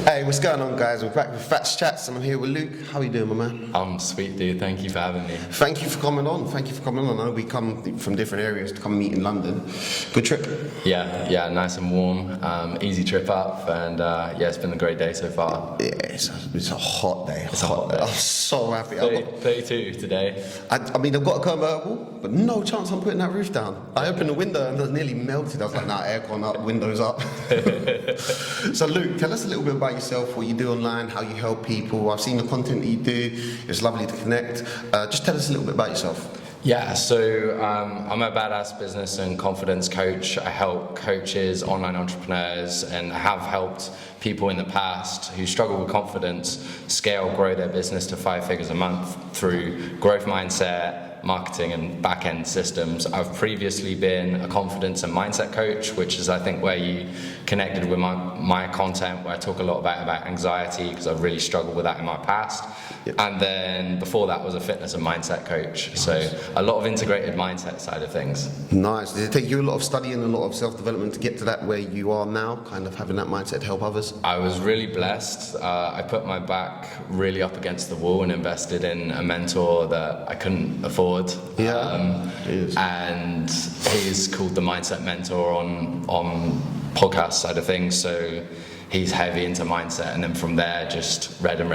Hey, what's going on, guys? We're back with Fatz Chats, and I'm here with Luke. How are you doing, my man? I'm sweet, dude. Thank you for having me. Thank you for coming on. I know we come from different areas to come meet in London. Good trip? Yeah, nice and warm. Easy trip up, and it's been a great day so far. Yeah, it's a hot day. It's a hot day. I'm so happy. 32 today. I mean, I've got a convertible, but no chance I'm putting that roof down. I opened the window and it was nearly melted. I was like, nah, aircon up, windows up. So, Luke, tell us a little bit about yourself, what you do online, how you help people. I've seen the content that you do. It's lovely to connect. Just tell us a little bit about yourself. Yeah, so I'm a badass business and confidence coach. I help coaches, online entrepreneurs, and have helped people in the past who struggle with confidence grow their business to 5 figures a month through growth mindset, marketing and back-end systems. I've previously been a confidence and mindset coach, which is I think where you connected with my content, where I talk a lot about anxiety, because I've really struggled with that in my past. Yep. And then before that was a fitness and mindset coach. Nice. So a lot of integrated mindset side of things. Nice. Did it take you a lot of study and a lot of self-development to get to that where you are now, kind of having that mindset to help others? I was really blessed. I put my back really up against the wall and invested in a mentor that I couldn't afford. And he's called the Mindset Mentor on podcast side of things. So he's heavy into mindset, and then from there just read. And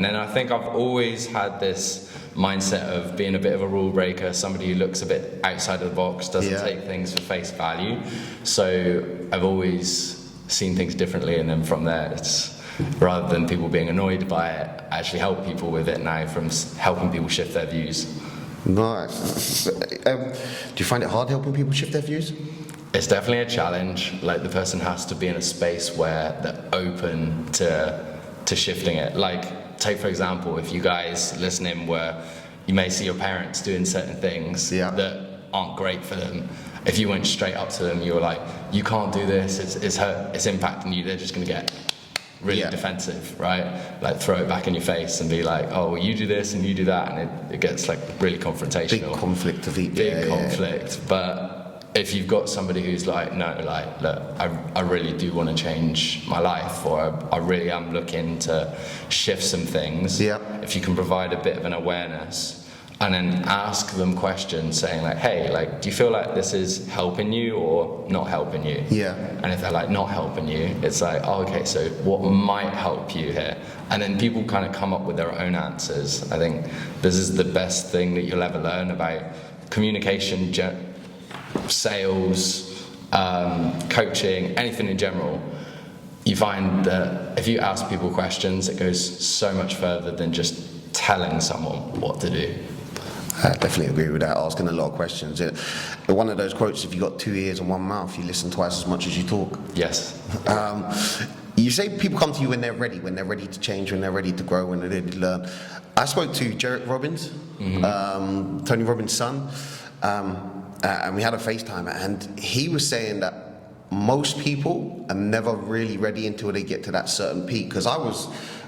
then I think I've always had this mindset of being a bit of a rule breaker, somebody who looks a bit outside of the box, doesn't take things for face value. So I've always seen things differently, and then from there it's rather than people being annoyed by it, I actually help people with it now, from helping people shift their views. Nice. Do you find it hard helping people shift their views? It's definitely a challenge. Like, the person has to be in a space where they're open to shifting it. Like, take for example, if you guys listening where you may see your parents doing certain things that aren't great for them. If you went straight up to them, you were like, you can't do this, it's impacting you, they're just gonna get really defensive, right? Like, throw it back in your face and be like, oh, well, you do this and you do that, and it gets like really confrontational. Big conflict of each. Big conflict. But if you've got somebody who's like, no, like, look, I really do want to change my life, or I really am looking to shift some things. If you can provide a bit of an awareness, and then ask them questions saying like, hey, like, do you feel like this is helping you or not helping you? And if they're like, not helping you, it's like, oh, okay, so what might help you here? And then people kind of come up with their own answers. I think this is the best thing that you'll ever learn about communication, sales, coaching, anything in general. You find that if you ask people questions, it goes so much further than just telling someone what to do. I definitely agree with that, asking a lot of questions. One of those quotes, if you got 2 ears and 1 mouth, you listen twice as much as you talk. Yes. You say people come to you when they're ready to change, when they're ready to grow, when they're ready to learn. I spoke to Jarek Robbins, Tony Robbins' son, and we had a FaceTime, and he was saying that most people are never really ready until they get to that certain peak. Because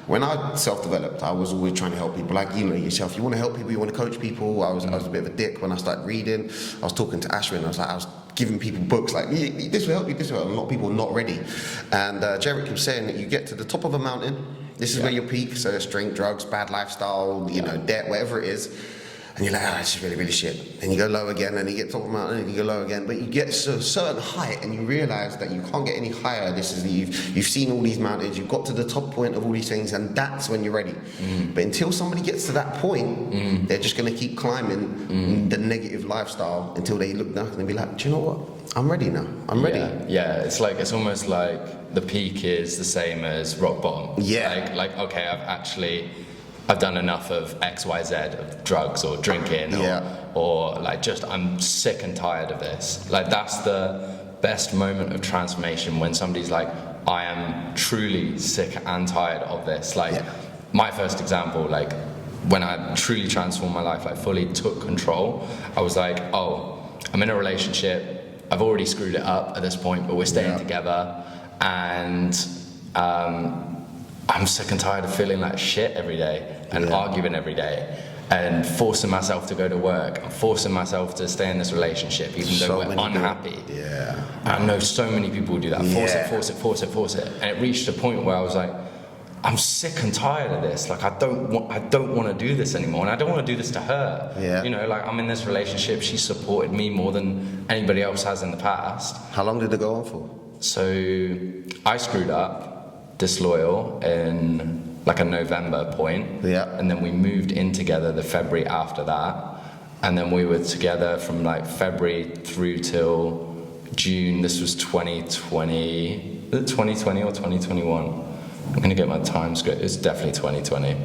when I self-developed, I was always trying to help people. Like, you know yourself, you want to help people, you want to coach people. I was a bit of a dick when I started reading. I was talking to Ashwin, I was giving people books like, this will help you, this will help. A lot of people are not ready. And Jarek was saying that you get to the top of a mountain, this is where your peak, so it's drink, drugs, bad lifestyle, debt, whatever it is. And you're like, this is really, really shit. And you go low again, and you get top of the mountain, and you go low again. But you get to a certain height, and you realize that you can't get any higher. You've seen all these mountains, you've got to the top point of all these things, and that's when you're ready. But until somebody gets to that point, they're just going to keep climbing the negative lifestyle until they look back and they be like, do you know what? I'm ready now. I'm ready. Yeah. It's almost like the peak is the same as rock bottom. Like okay, I've done enough of X, Y, Z, of drugs or drinking, or like, just, I'm sick and tired of this. Like, that's the best moment of transformation, when somebody's like, I am truly sick and tired of this. Like, my first example, like, when I truly transformed my life, like fully took control, I was like, oh, I'm in a relationship, I've already screwed it up at this point, but we're staying together, and I'm sick and tired of feeling like shit every day and arguing every day. and forcing myself to go to work and forcing myself to stay in this relationship even though we're unhappy. Yeah. I know so many people do that. Force it. And it reached a point where I was like, I'm sick and tired of this. Like, I don't want to do this anymore, and I don't want to do this to her. Yeah. You know, like, I'm in this relationship. She supported me more than anybody else has in the past. How long did it go on for? So I screwed up, disloyal, in like a November point. Yeah. And then we moved in together the February after that. And then we were together from like February through till June. This was 2020. Is it 2020 or 2021? I'm gonna get my time straight. It's definitely 2020.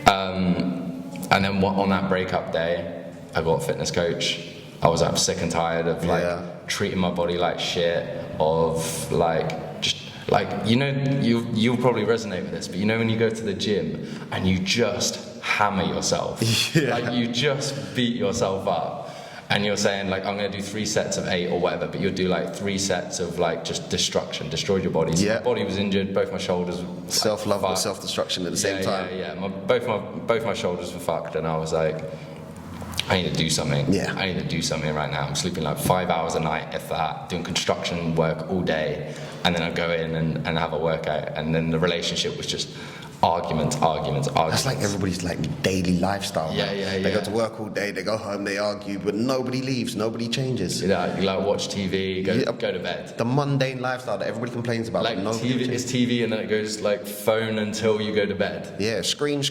And then on that breakup day, I got a fitness coach. I was like, sick and tired of like treating my body like shit, of like just like, you know, you'll probably resonate with this, but you know when you go to the gym and you just hammer yourself, like you just beat yourself up. And you're saying like, I'm gonna do 3 sets of 8 or whatever, but you'll do like 3 sets of like just destruction, destroyed your body. So my body was injured, both my shoulders were like, self-love or self-destruction at the same time. Both my shoulders were fucked, and I was like, I need to do something. Yeah. I need to do something right now. I'm sleeping like 5 hours a night, if that, doing construction work all day, and then I'd go in and have a workout, and then the relationship was just arguments. That's like everybody's like daily lifestyle. They go to work all day, they go home, they argue, but nobody leaves, nobody changes. Yeah, you like watch TV, go to bed. The mundane lifestyle that everybody complains about. Like TV, it's TV, and then it goes like phone until you go to bed. Yeah, screen,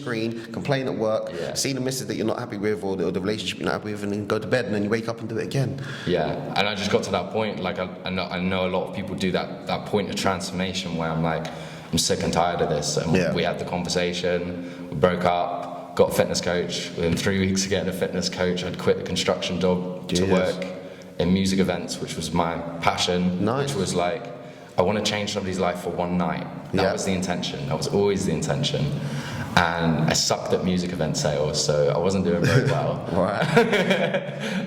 complain at work, see the missus that you're not happy with, or the relationship you're not happy with, and then go to bed, and then you wake up and do it again. Yeah, and I just got to that point, like I know a lot of people do that point of transformation where I'm like, I'm sick and tired of this. And we had the conversation, we broke up, got a fitness coach. Within 3 weeks of getting a fitness coach, I'd quit a construction job to work in music events, which was my passion. Nice. Which was like, I want to change somebody's life for one night. That was the intention. That was always the intention. And I sucked at music event sales, so I wasn't doing very well. Right.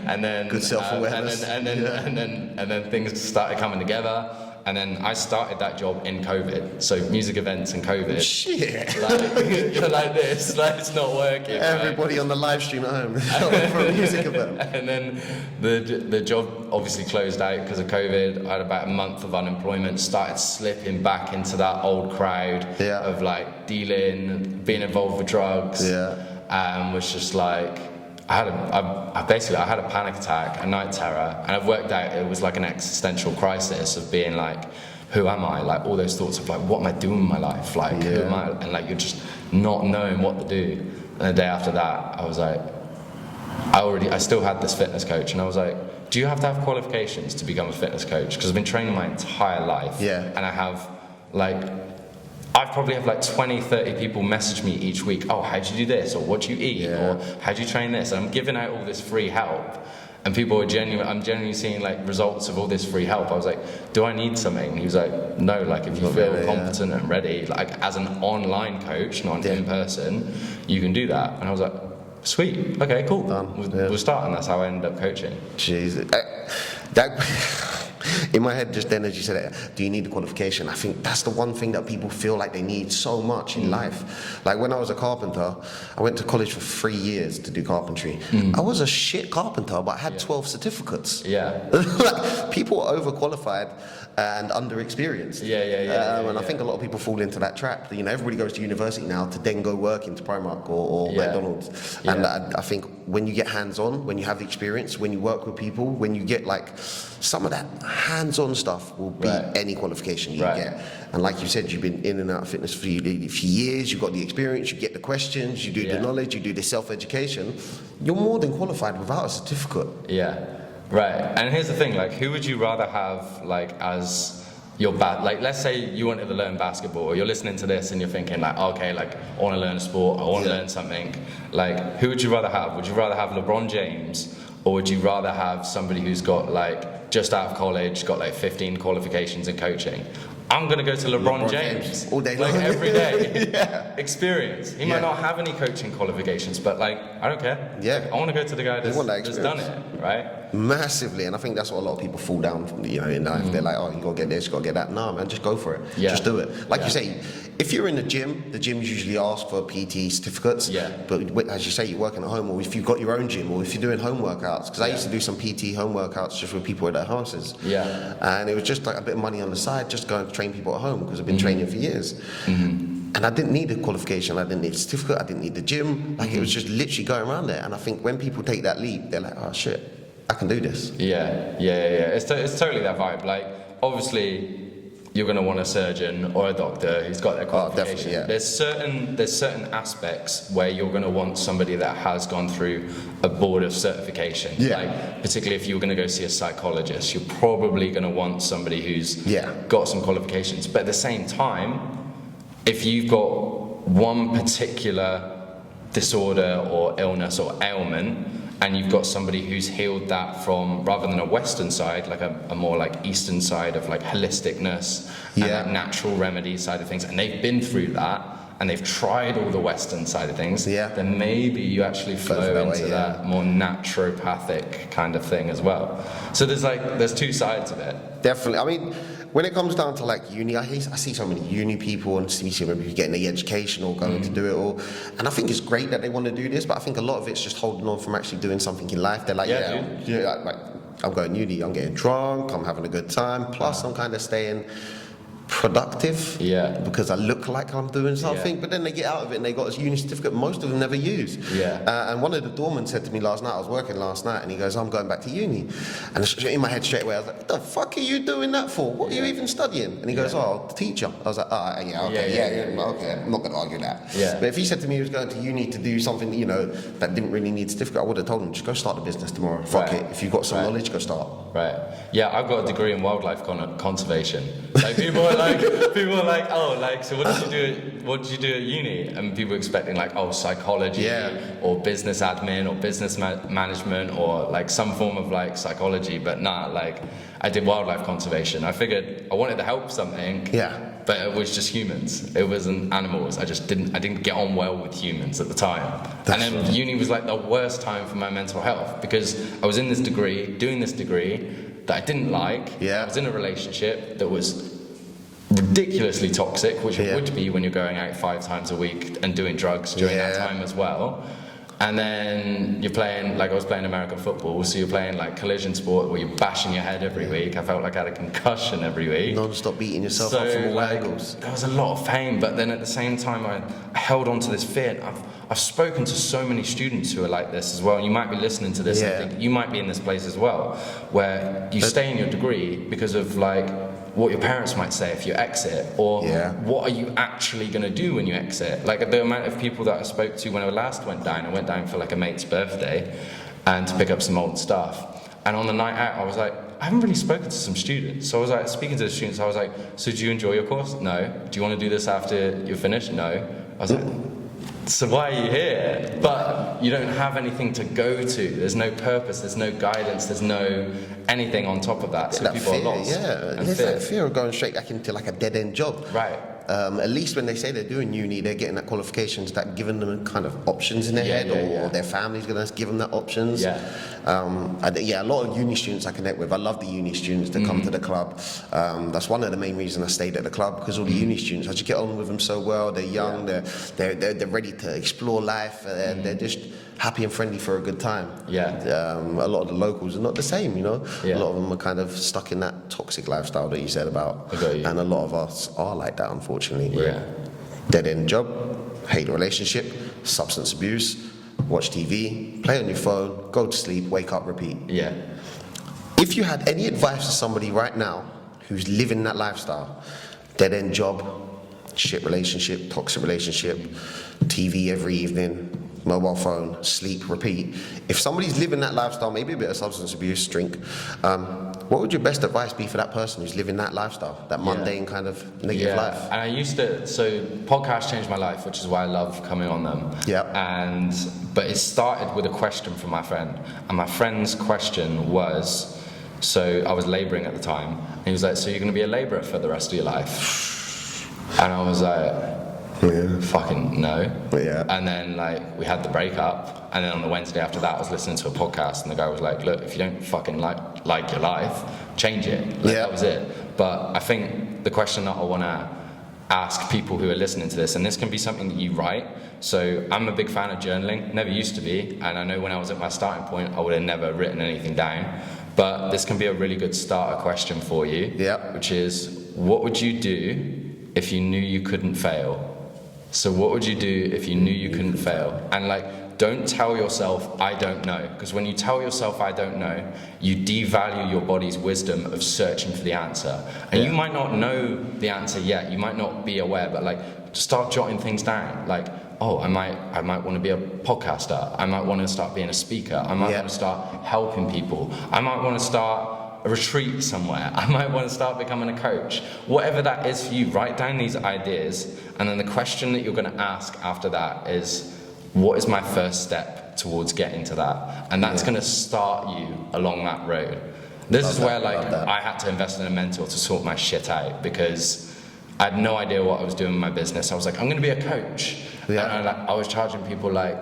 And then good self-awareness. And then things started coming together. And then I started that job in COVID. So music events and COVID. Shit. Like, you're like this, like it's not working. Everybody on the live stream at home for a music event. And then the job obviously closed out because of COVID. I had about a month of unemployment, started slipping back into that old crowd of like dealing, being involved with drugs. Was just like, I had a panic attack, a night terror, and I've worked out it was like an existential crisis of being like, who am I? Like all those thoughts of like, what am I doing in my life? Like, who am I? And like, you're just not knowing what to do. And the day after that, I was like, I still had this fitness coach, and I was like, do you have to have qualifications to become a fitness coach? Because I've been training my entire life. And I have I probably have like 20, 30 people message me each week, oh, how'd you do this? Or what do you eat? Or how'd you train this? And I'm giving out all this free help. And people are I'm genuinely seeing like results of all this free help. I was like, do I need something? And he was like, no, like if you feel competent and ready, like as an online coach, not in person, you can do that. And I was like, sweet, okay, cool. We'll start. And that's how I ended up coaching. Jesus. In my head just then as you said it, do you need the qualification? I think that's the one thing that people feel like they need so much in life. Like when I was a carpenter, I went to college for 3 years to do carpentry. I was a shit carpenter, but I had 12 certificates. Like, people are overqualified and underexperienced. And I think a lot of people fall into that trap. You know, everybody goes to university now to then go work into Primark or McDonald's. And I think when you get hands-on, when you have the experience, when you work with people, when you get like some of that hands-on stuff will beat any qualification you get. And like you said, you've been in and out of fitness for years, you've got the experience, you get the questions, you do the knowledge, you do the self-education. You're more than qualified without a certificate. Right, and here's the thing, like, who would you rather have, like, as your like, let's say you wanted to learn basketball, or you're listening to this and you're thinking, like, okay, like, I want to learn a sport, I want to learn something. Like, who would you rather have? Would you rather have LeBron James, or would you rather have somebody who's got, like, just out of college, got, like, 15 qualifications in coaching? I'm going to go to LeBron James all day long. Like every day. Experience. He might not have any coaching qualifications, but like, I don't care. I want to go to the guy that's done it, right? Massively, and I think that's what a lot of people fall down from, you know, in life. They're like, oh, you got to get this, you got to get that. No, man, just go for it. Just do it. Like you say, if you're in the gyms usually ask for PT certificates. Yeah. But as you say, you're working at home, or if you've got your own gym, or if you're doing home workouts. Because I used to do some PT home workouts just with people at their houses. Yeah. And it was just like a bit of money on the side, just going to train people at home, because I've been training for years. And I didn't need a qualification, I didn't need a certificate, I didn't need the gym. Like it was just literally going around there. And I think when people take that leap, they're like, oh shit, I can do this. Yeah. It's totally that vibe. Like, obviously, you're going to want a surgeon or a doctor who's got their qualification. Yeah. There's certain aspects where you're going to want somebody that has gone through a board of certification. Yeah. Like, particularly if you're going to go see a psychologist, you're probably going to want somebody who's got some qualifications. But at the same time, if you've got one particular disorder or illness or ailment, and you've got somebody who's healed that from, rather than a Western side, like a more like Eastern side of like holisticness and like natural remedy side of things, and they've been through that, and they've tried all the Western side of things, then maybe you actually flow into that more naturopathic kind of thing as well. So there's two sides of it. Definitely. I mean, when it comes down to like uni, I see so many uni people and see so many people getting the education or going to do it all. And I think it's great that they want to do this, but I think a lot of it's just holding on from actually doing something in life. They're like, like, I'm going uni, I'm getting drunk, I'm having a good time, plus I'm kind of staying productive because I look like I'm doing something, but then they get out of it and they got a uni certificate most of them never use. And one of the doormen said to me last night, I was working last night, and he goes, I'm going back to uni. And in my head straight away I was like, what the fuck are you doing that for? What are you even studying? And he goes, oh, the teacher. I was like, okay, I'm not going to argue that. But if he said to me he was going to uni to do something, you know, that didn't really need a certificate, I would have told him, just go start a business tomorrow. Fuck it. If you've got some knowledge, go start. Right. Yeah, I've got a degree in wildlife conservation. Like people are like, oh, like, so what did you do at uni? And people expecting like, oh, psychology or business admin or business management or like some form of like psychology, but nah, like I did wildlife conservation. I figured I wanted to help something. But it was just humans. It wasn't animals. I didn't get on well with humans at the time. And then uni was like the worst time for my mental health, because I was in this degree, doing this degree that I didn't like. I was in a relationship that was ridiculously toxic, which it would be when you're going out 5 times a week and doing drugs during that time as well. And then you're playing, like I was playing American football, so you're playing like collision sport where you're bashing your head every week. I felt like I had a concussion every week. Non-stop beating yourself up from all angles. There was a lot of pain, but then at the same time I held on to this fear. I've spoken to so many students who are like this as well, and you might be listening to this and think you might be in this place as well, where you stay in your degree because of like what your parents might say if you exit, or what are you actually going to do when you exit. Like the amount of people that I spoke to when I last went down for like a mate's birthday and to pick up some old stuff, and on the night out I was like, I haven't really spoken to some students. So I was like speaking to the students, I was like, so do you enjoy your course? No. Do you want to do this after you're finished? No. I was like, so why are you here? But you don't have anything to go to. There's no purpose, there's no guidance, there's no anything on top of that. So people are lost. There's that fear of going straight back into like a dead-end job. Right. At least when they say they're doing uni, they're getting that qualifications that giving them kind of options in their head, or their family's going to give them that options. A lot of uni students I connect with. I love the uni students that come to the club. That's one of the main reasons I stayed at the club, because all the uni students, I just get on with them so well. They're young, they're ready to explore life, and they're just happy and friendly for a good time. A lot of the locals are not the same, you know. A lot of them are kind of stuck in that toxic lifestyle that you said about, and a lot of us are like that, unfortunately. We're dead-end job, hate relationship, substance abuse, watch TV, play on your phone, go to sleep, wake up, repeat. If you had any advice for somebody right now who's living that lifestyle, dead-end job, shit relationship, toxic relationship, TV every evening, mobile phone, sleep, repeat. If somebody's living that lifestyle, maybe a bit of substance abuse, drink, what would your best advice be for that person who's living that lifestyle, that mundane kind of negative life? And I used to, so podcasts changed my life, which is why I love coming on them. But it started with a question from my friend, and my friend's question was, so I was labouring at the time, and he was like, so you're going to be a labourer for the rest of your life? And I was like, fucking no. And then like we had the breakup, and then on the Wednesday after that I was listening to a podcast, and the guy was like, look, if you don't fucking like your life, change it. That was it. But I think the question that I want to ask people who are listening to this, and this can be something that you write. So I'm a big fan of journaling, never used to be, and I know when I was at my starting point, I would have never written anything down. But this can be a really good starter question for you, which is, what would you do if you knew you couldn't fail? So what would you do if you knew you couldn't fail? And like, don't tell yourself, I don't know. Because when you tell yourself, I don't know, you devalue your body's wisdom of searching for the answer. And you might not know the answer yet, you might not be aware, but like, start jotting things down. Like, oh, I might want to be a podcaster. I might want to start being a speaker. I might want to start helping people. I might want to start a retreat somewhere. I might want to start becoming a coach. Whatever that is for you, write down these ideas, and then the question that you're going to ask after that is, what is my first step towards getting to that? And that's going to start you along that road. This is where like I had to invest in a mentor to sort my shit out, because I had no idea what I was doing in my business. I was like, I'm going to be a coach. And I was charging people like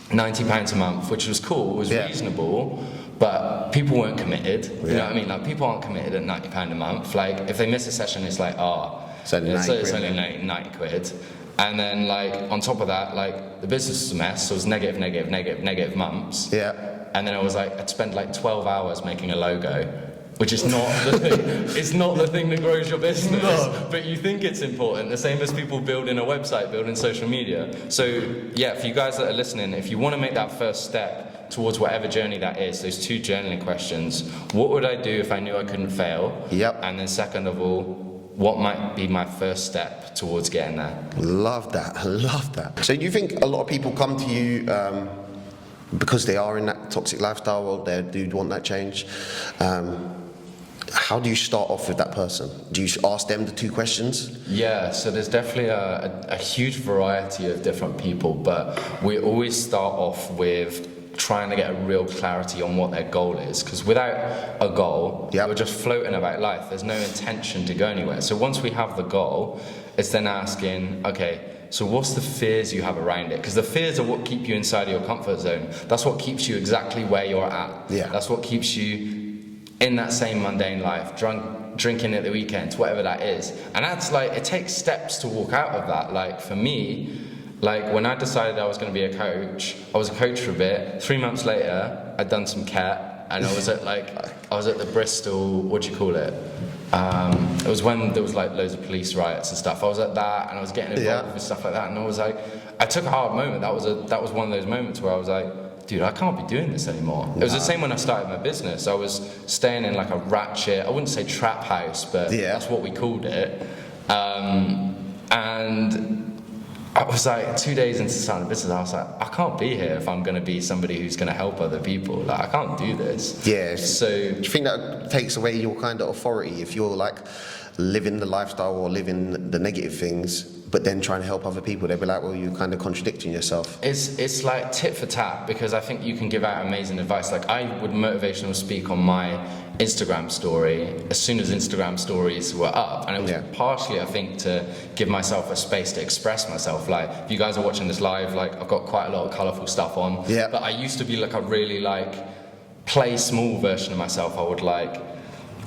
£90 a month, which was cool, was reasonable, but people weren't committed. You know what I mean? Like, people aren't committed at £90 a month. Like, if they miss a session, it's like, it's only 90 quid. And then, like, on top of that, like, the business was a mess, so it was negative months. And then I was like, I'd spend like 12 hours making a logo, which is not the thing. It's not the thing that grows your business, but you think it's important. The same as people building a website, building social media. So yeah, for you guys that are listening, if you want to make that first step towards whatever journey that is, those 2 journaling questions: what would I do if I knew I couldn't fail? And then second of all, what might be my first step towards getting there? Love that. I love that. So do you think a lot of people come to you because they are in that toxic lifestyle, or they do want that change? How do you start off with that person? Do you ask them the 2 questions? Yeah, so there's definitely a huge variety of different people, but we always start off with trying to get a real clarity on what their goal is, because without a goal, we're just floating about life. There's no intention to go anywhere. So once we have the goal, it's then asking, okay, so what's the fears you have around it? Because the fears are what keep you inside of your comfort zone. That's what keeps you exactly where you're at. That's what keeps you in that same mundane life, drinking at the weekends, whatever that is. And that's like, it takes steps to walk out of that. Like, for me, like, when I decided I was going to be a coach, I was a coach for a bit. 3 months later, I'd done some CAT, and I was at the Bristol, what do you call it? It was when there was like loads of police riots and stuff. I was at that, and I was getting involved with stuff like that, and I was like, I took a hard moment. That was one of those moments where I was like, dude, I can't be doing this anymore. It was the same when I started my business. I was staying in like a ratchet, I wouldn't say trap house, but that's what we called it. And I was like, 2 days into starting a business, I was like, I can't be here if I'm going to be somebody who's going to help other people. Like, I can't do this. So do you think that takes away your kind of authority if you're like living the lifestyle or living the negative things, but then trying to help other people? They'll be like, well, you're kind of contradicting yourself. It's like tit for tat, because I think you can give out amazing advice. Like, I would motivational speak on my Instagram story as soon as Instagram stories were up, and it was partially, I think, to give myself a space to express myself. Like, if you guys are watching this live, like, I've got quite a lot of colourful stuff on, but I used to be like a really like play small version of myself.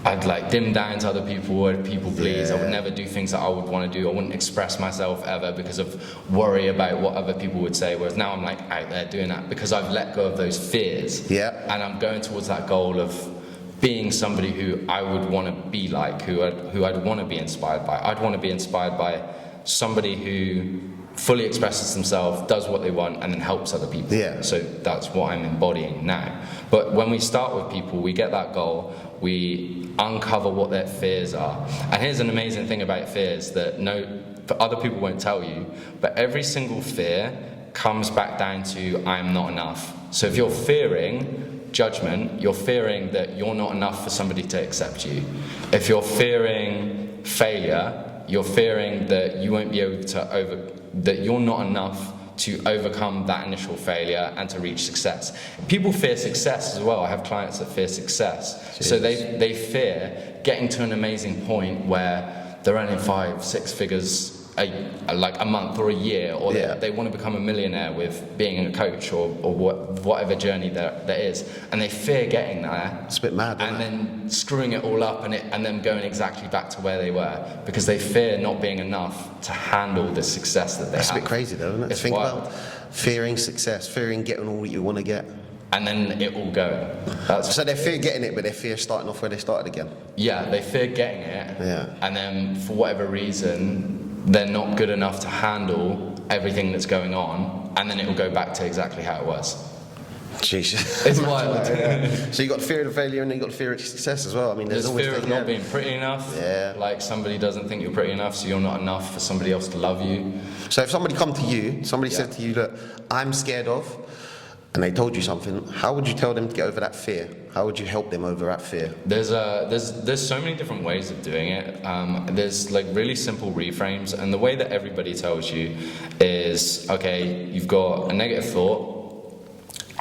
I'd like dim down to other people, would people please. I would never do things that I would want to do. I wouldn't express myself ever because of worry about what other people would say. Whereas now I'm like out there doing that because I've let go of those fears. And I'm going towards that goal of being somebody who I would want to be like, who I'd want to be inspired by. I'd want to be inspired by somebody who fully expresses themselves, does what they want, and then helps other people. So that's what I'm embodying now. But when we start with people, we get that goal, we uncover what their fears are. And here's an amazing thing about fears that other people won't tell you, but every single fear comes back down to I'm not enough. So if you're fearing judgment, you're fearing that you're not enough for somebody to accept you. If you're fearing failure, you're fearing that you won't be able to that you're not enough to overcome that initial failure and to reach success. People fear success as well. I have clients that fear success. So they fear getting to an amazing point where they're earning 5-6 figures a month or a year, or they want to become a millionaire with being a coach or whatever journey there is, and they fear getting there. It's a bit mad, and then screwing it all up and then going exactly back to where they were because they fear not being enough to handle the success that they have. That's a bit crazy though, isn't it? It's Think wild. about fearing success, fearing getting all that you want to get. And then it all going. So they fear getting it, but they fear starting off where they started again. Yeah, they fear getting it. Yeah. And then for whatever reason, they're not good enough to handle everything that's going on, and then it will go back to exactly how it was. Jesus. It's wild. So you got fear of failure, and then you got fear of success as well. I mean, there's always fear of not being pretty enough. Yeah. Like somebody doesn't think you're pretty enough, so you're not enough for somebody else to love you. So if somebody come to you, somebody said to you, look, I'm scared of, and they told you something, how would you tell them to get over that fear? How would you help them over that fear? There's so many different ways of doing it. There's like really simple reframes, and the way that everybody tells you is, okay, you've got a negative thought.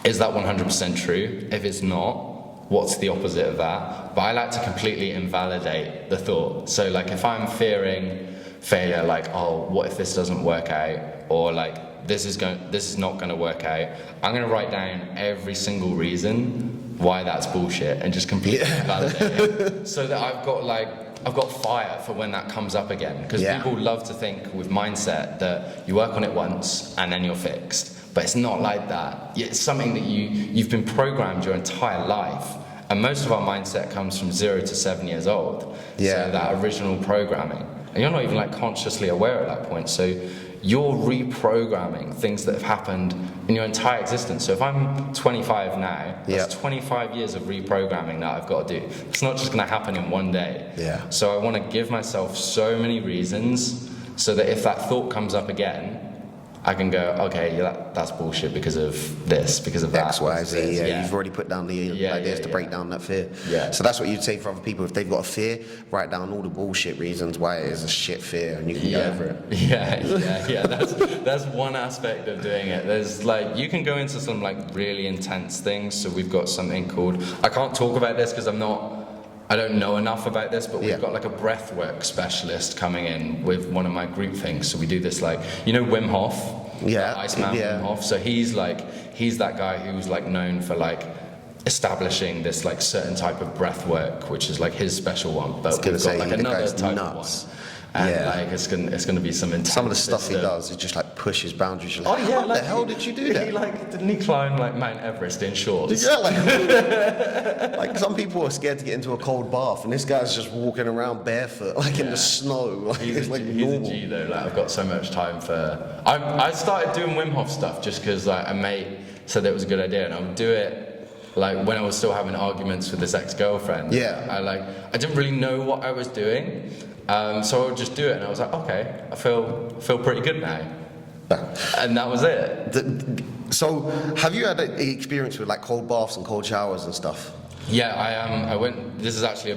Is that 100% true? If it's not, what's the opposite of that? But I like to completely invalidate the thought. So like if I'm fearing failure, like, oh, what if this doesn't work out? Or like, this is not going to work out. I'm going to write down every single reason why that's bullshit and just completely validate it, so that I've got fire for when that comes up again. Because people love to think with mindset that you work on it once and then you're fixed. But it's not like that. It's something that you've been programmed your entire life. And most of our mindset comes from 0 to 7 years old. Yeah. So that original programming. And you're not even like consciously aware at that point. So you're reprogramming things that have happened in your entire existence. So if I'm 25 now, that's 25 years of reprogramming that I've got to do. It's not just going to happen in one day. Yeah. So I want to give myself so many reasons so that if that thought comes up again, I can go, okay, that's bullshit because of this, because of that. X, Y, Z, You've already put down the ideas to break down that fear. Yeah. So that's what you'd say for other people. If they've got a fear, write down all the bullshit reasons why it is a shit fear, and you can go over it. Yeah. That's one aspect of doing it. There's like, you can go into some like really intense things. So we've got something called, I can't talk about this because I don't know enough about this, but we've got like a breathwork specialist coming in with one of my group things. So we do this like, you know Wim Hof? Iceman Wim Hof. So he's that guy who's like known for like establishing this like certain type of breathwork, which is like his special one. But we've got like another type of one. And like it's gonna be some intense. Some of the stuff he does is just like pushes boundaries. You're like, oh yeah, how the hell did you do that? Didn't he climb like Mount Everest in shorts? Yeah, like some people are scared to get into a cold bath, and this guy's just walking around barefoot, like in the snow. Like he's like he's normal. a G though. Like I've got so much time for. I started doing Wim Hof stuff just because like a mate said that it was a good idea, and I would do it like when I was still having arguments with this ex-girlfriend. Yeah. I didn't really know what I was doing. So I would just do it, and I was like, okay, I feel pretty good now, and that was it. So, have you had an experience with like cold baths and cold showers and stuff? Yeah, I went. This is actually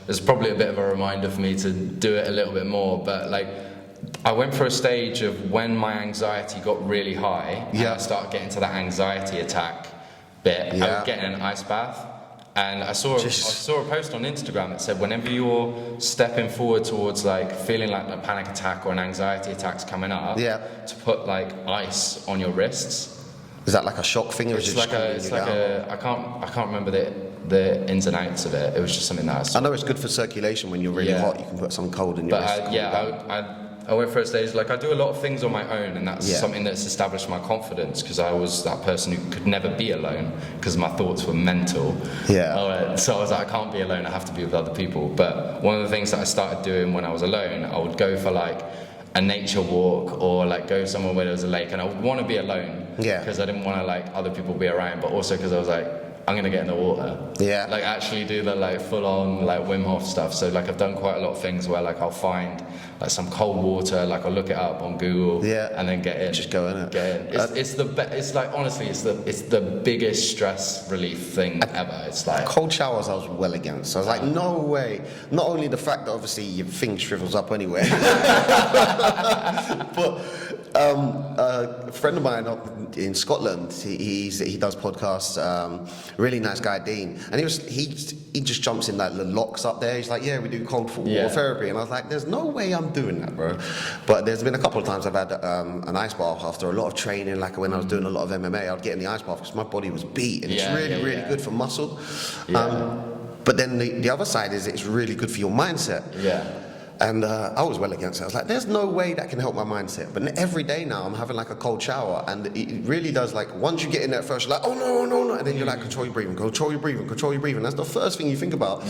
It's probably a bit of a reminder for me to do it a little bit more. But like, I went for a stage of when my anxiety got really high, and I started getting to that anxiety attack bit. I would get in an ice bath. And I saw a post on Instagram that said whenever you're stepping forward towards like feeling like a panic attack or an anxiety attack's coming up, to put like ice on your wrists. Is that like a shock thing, or is it just I can't remember the ins and outs of it. It was just something that I know it's good for circulation when you're really hot. You can put some cold in your wrist. I went for a stage, like I do a lot of things on my own, and that's something that's established my confidence, because I was that person who could never be alone because my thoughts were mental. So I was like, I can't be alone, I have to be with other people. But one of the things that I started doing when I was alone, I would go for like a nature walk or like go somewhere where there was a lake, and I would want to be alone because I didn't want to like other people be around, but also because I was like, I'm gonna get in the water. Like actually do the like full on like Wim Hof stuff. So like I've done quite a lot of things where like I'll find like some cold water, like I'll look it up on Google, and then get in. Just go in it. Get in. It's like honestly, it's the biggest stress relief thing ever. It's like cold showers. I was well against. I was like, no way. Not only the fact that obviously your thing shrivels up anyway, but A friend of mine up in Scotland, he does podcasts. Really nice guy, Dean, and he just jumps in like the locks up there. He's like, yeah, we do cold water therapy, and I was like, there's no way I'm doing that, bro. But there's been a couple of times I've had an ice bath after a lot of training, like when I was doing a lot of MMA. I'd get in the ice bath because my body was beat, and it's really good for muscle. But then the other side is it's really good for your mindset. Yeah. And I was well against it. I was like, there's no way that can help my mindset. But every day now, I'm having like a cold shower. And it really does, like, once you get in there first, you're like, oh no. And then you're like, control your breathing. That's the first thing you think about.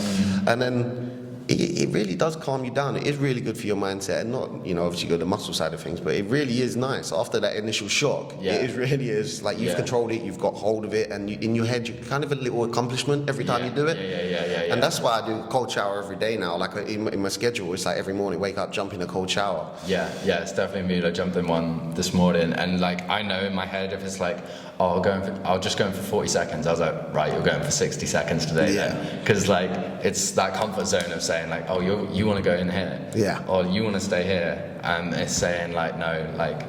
And then it really does calm you down. It is really good for your mindset. And not, obviously you go the muscle side of things, but it really is nice. After that initial shock, it really is. Like, you've controlled it, you've got hold of it. And in your head, you're kind of a little accomplishment every time you do it. And that's why I do cold shower every day now. Like in my schedule, it's like every morning, wake up, jump in a cold shower. Yeah, it's definitely me. I jumped in one this morning, and like I know in my head if it's like, oh, I'll just go in for 40 seconds. I was like, right, you're going for 60 seconds today then, because like it's that comfort zone of saying like, oh, you want to go in here, or you want to stay here, and it's saying like, no, like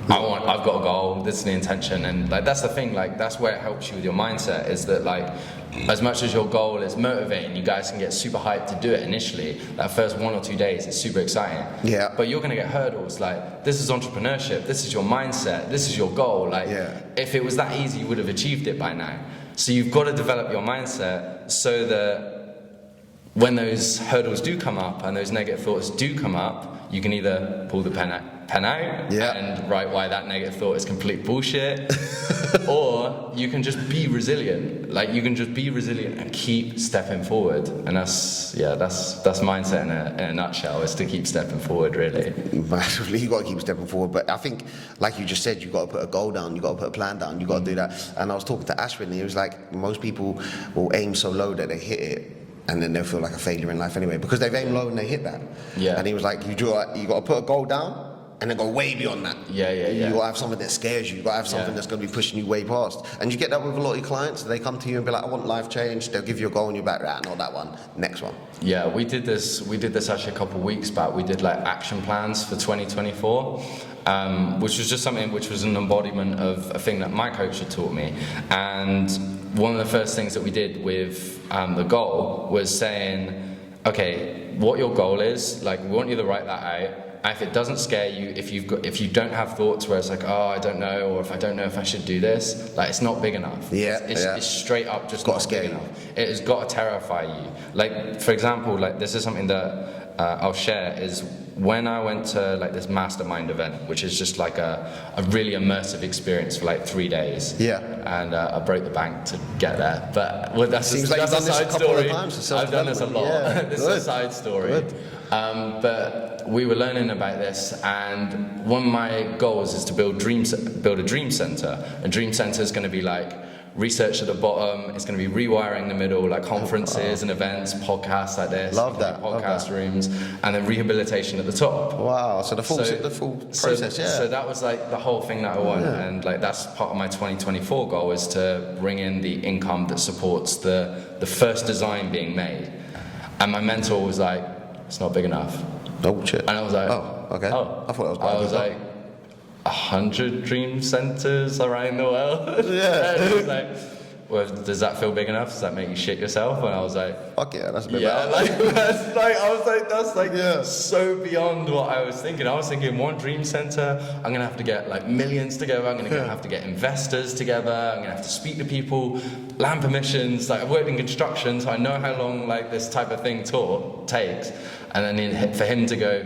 I've got a goal, this is the intention, and like that's the thing, like that's where it helps you with your mindset, is that like as much as your goal is motivating, you guys can get super hyped to do it initially. That first 1 or 2 days, it's super exciting. Yeah. But you're gonna get hurdles. Like, this is entrepreneurship, this is your mindset, this is your goal. Like, if it was that easy, you would have achieved it by now. So you've got to develop your mindset so that when those hurdles do come up and those negative thoughts do come up, you can either pull the pen out and write why that negative thought is complete bullshit, or you can just be resilient. Like, you can just be resilient and keep stepping forward. And that's mindset in a nutshell, is to keep stepping forward, really. Massively, you got to keep stepping forward. But I think, like you just said, you got to put a goal down, you got to put a plan down, you got to do that. And I was talking to Ashwin, and he was like, most people will aim so low that they hit it, and then they'll feel like a failure in life anyway, because they've aimed low and they hit that. Yeah. And he was like, you got to put a goal down and then go way beyond that. You got to have something that scares you. You got to have something that's going to be pushing you way past. And you get that with a lot of your clients. They come to you and be like, I want life change. They'll give you a goal and you're like, right, not that one. Next one. Yeah, we did this actually a couple of weeks back. We did like action plans for 2024, which was just something which was an embodiment of a thing that my coach had taught me. And one of the first things that we did with the goal was saying, okay, what your goal is, like, we want you to write that out. If it doesn't scare you, if you don't have thoughts where it's like, oh, I don't know, or if I don't know if I should do this, like, it's not big enough. It's straight up just not big enough. It has got to terrify you. Like, for example, like, this is something that I'll share, is when I went to like this mastermind event, which is just like a really immersive experience for like 3 days. And I broke the bank to get there. But that's Seems like that's a side story. I've done this a lot. This is a side story. But we were learning about this, and one of my goals is to build a dream center. A dream center is going to be like research at the bottom. It's going to be rewiring the middle, like conferences and events, podcasts like this. Love that. Podcast rooms, and then rehabilitation at the top. Wow. So the full process. So that was like the whole thing that I want, and like that's part of my 2024 goal, is to bring in the income that supports the first design being made. And my mentor was like, it's not big enough. Oh shit. And I was like, oh, okay. Oh. I thought it was. I was like, 100 dream centers around the world. Yeah. And he was like, well, does that feel big enough? Does that make you shit yourself? And I was like, fuck yeah, that's a bit better. That's so beyond what I was thinking. I was thinking, one dream center, I'm gonna have to get like millions together. I'm gonna have to get investors together. I'm gonna have to speak to people, land permissions. Like, I've worked in construction, so I know how long like this type of thing takes. And then for him to go,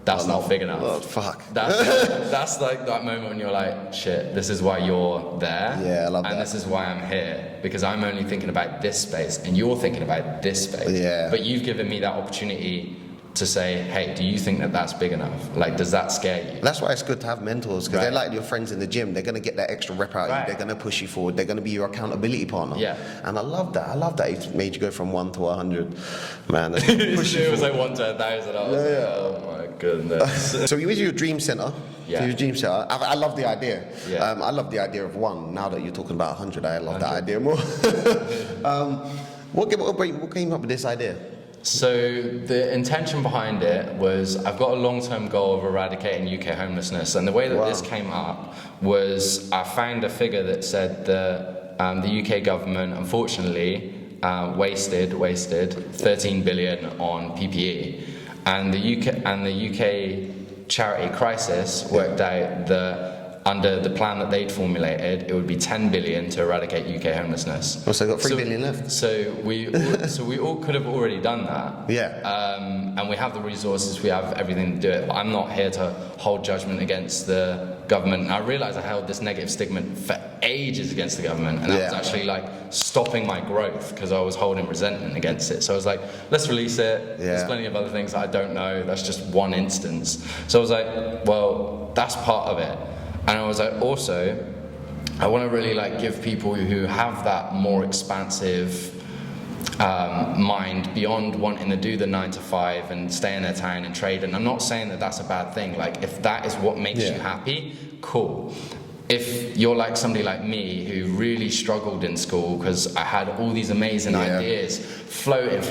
that's not big enough. Oh, fuck. That's like that moment when you're like, shit, this is why you're there. Yeah, I love that. And this is why I'm here, because I'm only thinking about this space and you're thinking about this space. Yeah. But you've given me that opportunity to say, hey, do you think that that's big enough? Like, does that scare you? That's why it's good to have mentors, because they're like your friends in the gym. They're going to get that extra rep out of you. They're going to push you forward. They're going to be your accountability partner. Yeah. And I love that. I love that it made you go from 1 to 100. Man, it was like 1 to 1,000. I was like, oh my goodness. So you with your dream center. Yeah. So your dream center. I love the idea. Yeah. I love the idea of 1. Now that you're talking about 100, I love that idea more. What came up with this idea? So the intention behind it was I've got a long-term goal of eradicating UK homelessness, and the way that this came up was I found a figure that said that the UK government, unfortunately, wasted 13 billion on PPE, and the UK charity Crisis worked out that under the plan that they'd formulated, it would be 10 billion to eradicate UK homelessness. Oh, so we've got 3 billion left. So we all could have already done that. Yeah. And we have the resources, we have everything to do it. But I'm not here to hold judgment against the government. And I realised I held this negative stigma for ages against the government, and that was actually like stopping my growth because I was holding resentment against it. So I was like, let's release it. There's plenty of other things I don't know. That's just one instance. So I was like, well, that's part of it. And I was like, also, I want to really like give people who have that more expansive mind beyond wanting to do the 9 to 5 and stay in their town and trade. And I'm not saying that that's a bad thing. Like, if that is what makes you happy, cool. If you're like somebody like me who really struggled in school because I had all these amazing ideas floating,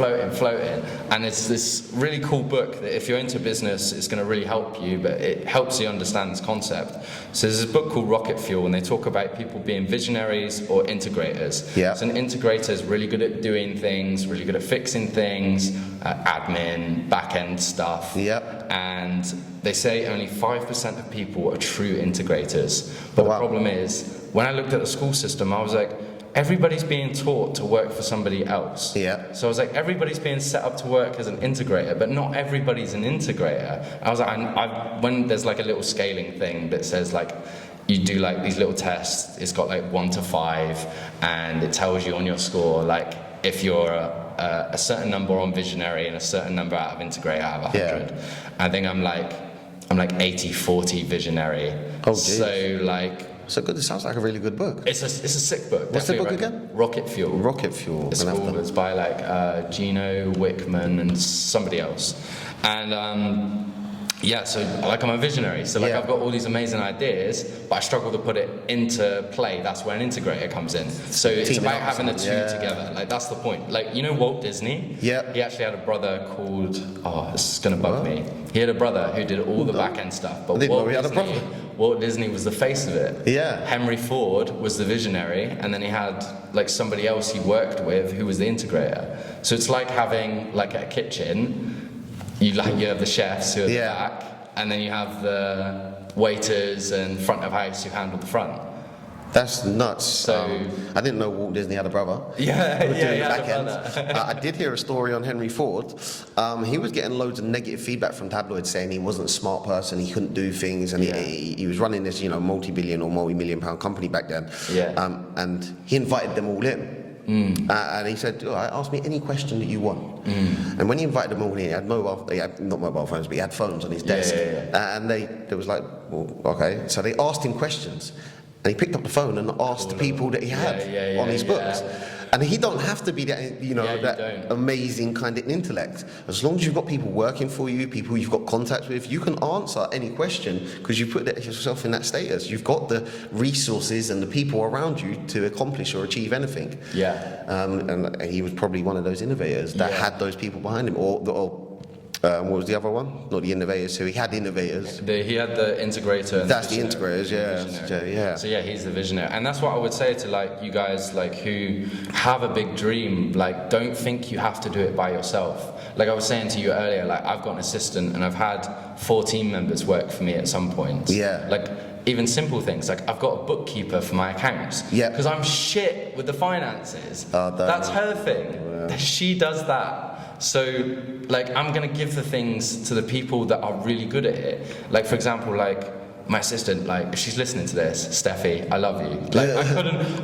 and it's this really cool book that if you're into business, it's going to really help you, but it helps you understand this concept. So there's this book called Rocket Fuel, and they talk about people being visionaries or integrators. Yeah. So an integrator is really good at doing things, really good at fixing things, admin, back-end stuff. Yep. And they say only 5% of people are true integrators. But the problem is, when I looked at the school system, I was like, everybody's being taught to work for somebody else. Yeah. So I was like, everybody's being set up to work as an integrator, but not everybody's an integrator. I was like, when there's like a little scaling thing that says like, you do like these little tests, it's got like 1 to 5, and it tells you on your score, like if you're a certain number on visionary and a certain number out of integrator out of 100. Yeah. I think I'm like 80-40 visionary. Oh, geez. So like. So good. It sounds like a really good book. It's a sick book. What's the book again? Rocket Fuel. Rocket Fuel. It's by like Gino Wickman and somebody else, and so like I'm a visionary. So like I've got all these amazing ideas, but I struggle to put it into play. That's where an integrator comes in. So it's about having the two together. Like that's the point. Like Walt Disney. Yeah. He actually had a brother called. Oh, this is gonna bug me. He had a brother who did all the back end stuff. But Walt Disney was the face of it. Yeah. Henry Ford was the visionary, and then he had like somebody else he worked with who was the integrator. So it's like having like a kitchen. You have the chefs who are the back, and then you have the waiters and front of house who handle the front. That's nuts. So I didn't know Walt Disney had a brother. I did hear a story on Henry Ford. He was getting loads of negative feedback from tabloids saying he wasn't a smart person, he couldn't do things, and he was running this multi-billion or multi-million pound company back then. And he invited them all in. And he said, ask me any question that you want. And when he invited them all in, he had not mobile phones, but he had phones on his desk. And they was like, well, okay. So they asked him questions. And he picked up the phone and asked the people that he had on his books. And he don't have to be that, that amazing kind of intellect. As long as you've got people working for you, people you've got contacts with, you can answer any question because you put yourself in that status. You've got the resources and the people around you to accomplish or achieve anything. Yeah. And he was probably one of those innovators that had those people behind him, what was the other one? Not the innovators. So he had innovators. He had the integrator. That's the integrators, yeah. So he's the visionary, and that's what I would say to like you guys like who have a big dream. Like, don't think you have to do it by yourself. Like I was saying to you earlier, like I've got an assistant, and I've had 4 team members work for me at some point. Yeah. Like even simple things, like I've got a bookkeeper for my accounts. Yeah. Because I'm shit with the finances. That's her thing. Yeah. She does that. So, like, I'm gonna give the things to the people that are really good at it. Like, for example, like my assistant, like if she's listening to this, Steffi, I love you. Like,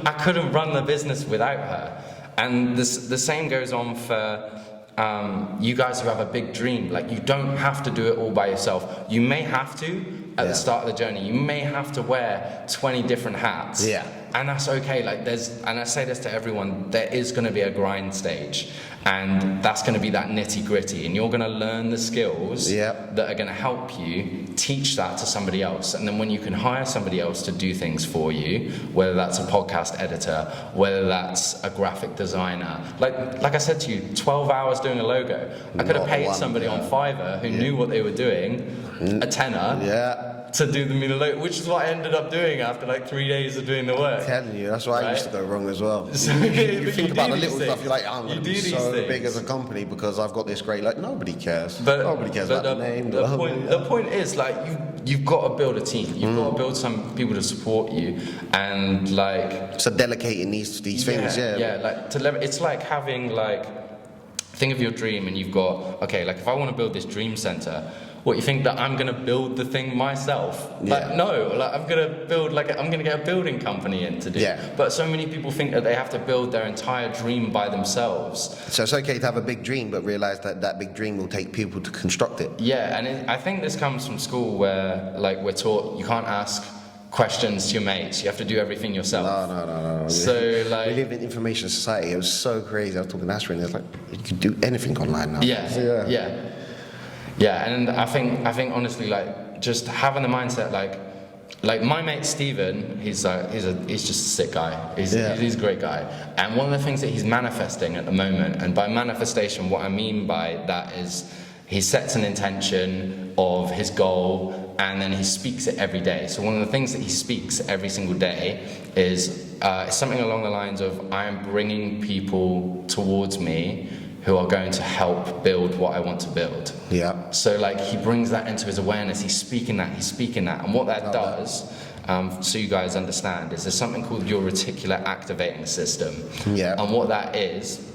I couldn't run the business without her. And the same goes on for you guys who have a big dream. Like, you don't have to do it all by yourself. You may have to, at the start of the journey. You may have to wear 20 different hats. Yeah. And that's okay. Like and I say this to everyone, there is going to be a grind stage, and that's going to be that nitty gritty, and you're going to learn the skills that are going to help you teach that to somebody else. And then when you can hire somebody else to do things for you, whether that's a podcast editor, whether that's a graphic designer, like I said to you, 12 hours doing a logo. I could have paid somebody on Fiverr who knew what they were doing, a tenner. To do the logo, which is what I ended up doing after like 3 days of doing the work. I'm telling you, that's why I used to go wrong as well. So you think about the little stuff, you're like, I'm going to be so things. big as a company because I've got this great, like, nobody cares. Nobody cares about the name. The point is, like, you've got to build a team. You've got to build some people to support you, and like... So delegating these things, Yeah, like, it's like having, like, think of your dream and you've got, okay, like if I want to build this dream center, what, you think that I'm going to build the thing myself? Like, no, like I'm going to get a building company in to do. But so many people think that they have to build their entire dream by themselves. So it's okay to have a big dream, but realize that that big dream will take people to construct it. Yeah, and I think this comes from school where, like, we're taught you can't ask questions to your mates. You have to do everything yourself. No. So, like, we live in information society. It was so crazy. I was talking to Astrid, and it's like you can do anything online now. Yeah, and I think honestly, like, just having the mindset, like my mate Steven, he's just a sick guy. He's a great guy. And one of the things that he's manifesting at the moment, and by manifestation, what I mean by that is he sets an intention of his goal, and then he speaks it every day. So one of the things that he speaks every single day is something along the lines of, I am bringing people towards me who are going to help build what I want to build. Yeah. So, like, he brings that into his awareness. He's speaking that. And what that does, so you guys understand, is there's something called your reticular activating system. Yeah. And what that is